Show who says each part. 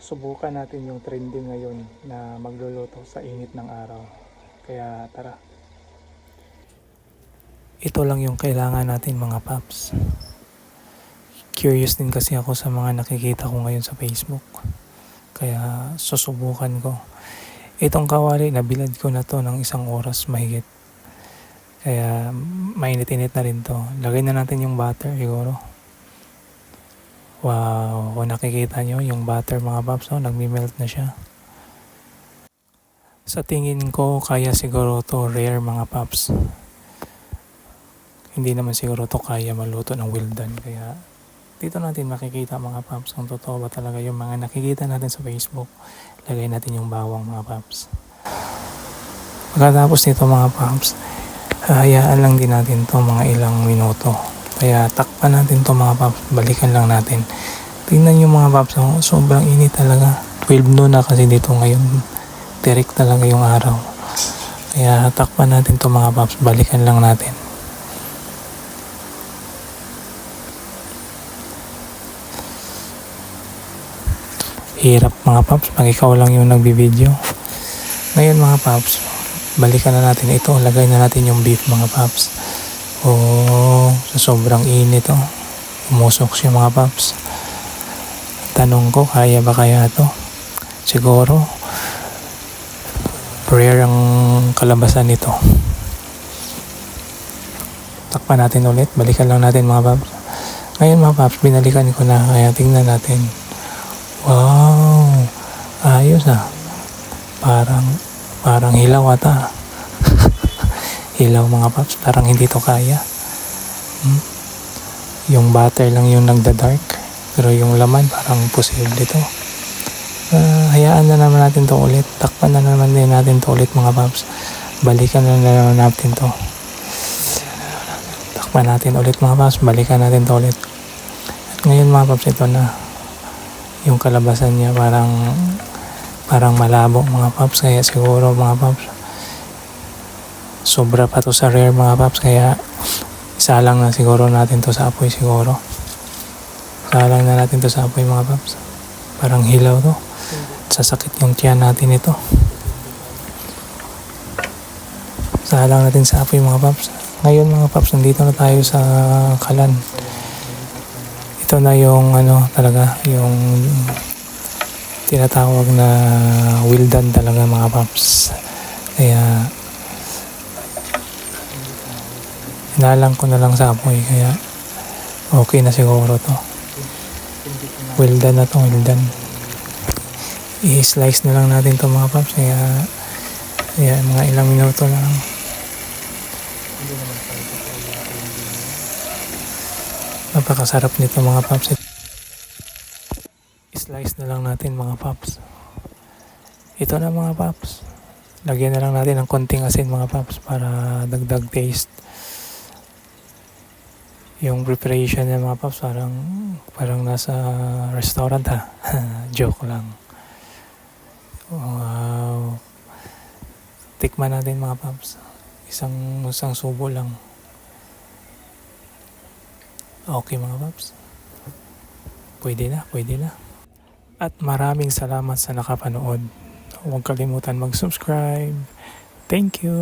Speaker 1: subukan natin yung trending ngayon na magluluto sa init ng araw. Kaya tara. Ito lang yung kailangan natin mga paps. Curious din kasi ako sa mga nakikita ko ngayon sa Facebook. Kaya susubukan ko. Itong kawali, nabilad ko na to ng 1 oras mahigit. Kaya mainit-init na rin to. Lagay na natin yung butter siguro. Wow, kung nakikita nyo yung butter mga paps, nagmi-melt na siya. Sa tingin ko, kaya siguro to rare mga paps. Hindi naman siguro to kaya maluto ng well done. Kaya dito natin makikita mga paps kung totoo ba talaga yung mga nakikita natin sa Facebook. Lagay natin yung bawang mga paps. Pagkatapos nito mga paps, hahayaan lang din natin to mga ilang minuto. Kaya takpan natin to mga paps, balikan lang natin. Tingnan nyo mga paps, sobrang init talaga. 12 noon na kasi dito ngayon. Tirik talaga yung araw. Kaya takpan natin to mga paps, balikan lang natin. Hirap mga paps pag ikaw lang yung nagbibideo. Ngayon mga paps, balikan na natin ito. Lagay na natin yung beef mga paps. Sa sobrang init umusok siya mga paps. Tanong ko, kaya ba kaya to? Siguro rare ang kalabasan nito. Takpan natin ulit, balikan lang natin mga paps. Ngayon mga paps, binalikan ko na, kaya tingnan natin. Wow, ayos parang hilaw ata. Hilaw mga paps, parang hindi to kaya. Yung butter lang yung nagda-dark, pero yung laman parang posible to. Hayaan na naman natin to ulit. Takpan na naman din natin to ulit mga paps. Balikan na naman natin to. Takpan natin ulit mga paps. Balikan natin to ulit. At ngayon mga paps, ito na. Yung kalabasan niya parang malabo mga paps. Kaya siguro mga paps, sobra pa to sa rare mga paps. Kaya isa lang na siguro natin to sa apoy siguro. Isa lang na natin to sa apoy mga paps. Parang hilaw to. Sasakit yung tiyan natin ito. Salang natin sa apoy mga paps. Ngayon mga paps, nandito na tayo sa kalan. Ito na yung talaga, yung tinatawag na well done talaga mga paps. Kaya hinalang ko na lang sa apoy. Kaya okay na siguro to. Well done na to, well done. I-slice na lang natin to mga paps. Kaya mga ilang minuto lang. Napakasarap nito mga paps. I-slice na lang natin mga paps. Ito na mga paps. Lagyan na lang natin ng konting asin mga paps para dagdag taste. Yung preparation niya mga paps parang nasa restaurant Joke lang. Wow. Tikman natin mga paps. Isang subo lang. Okay mga paps. Pwede na. At maraming salamat sa nakapanood. Huwag kalimutan mag-subscribe. Thank you.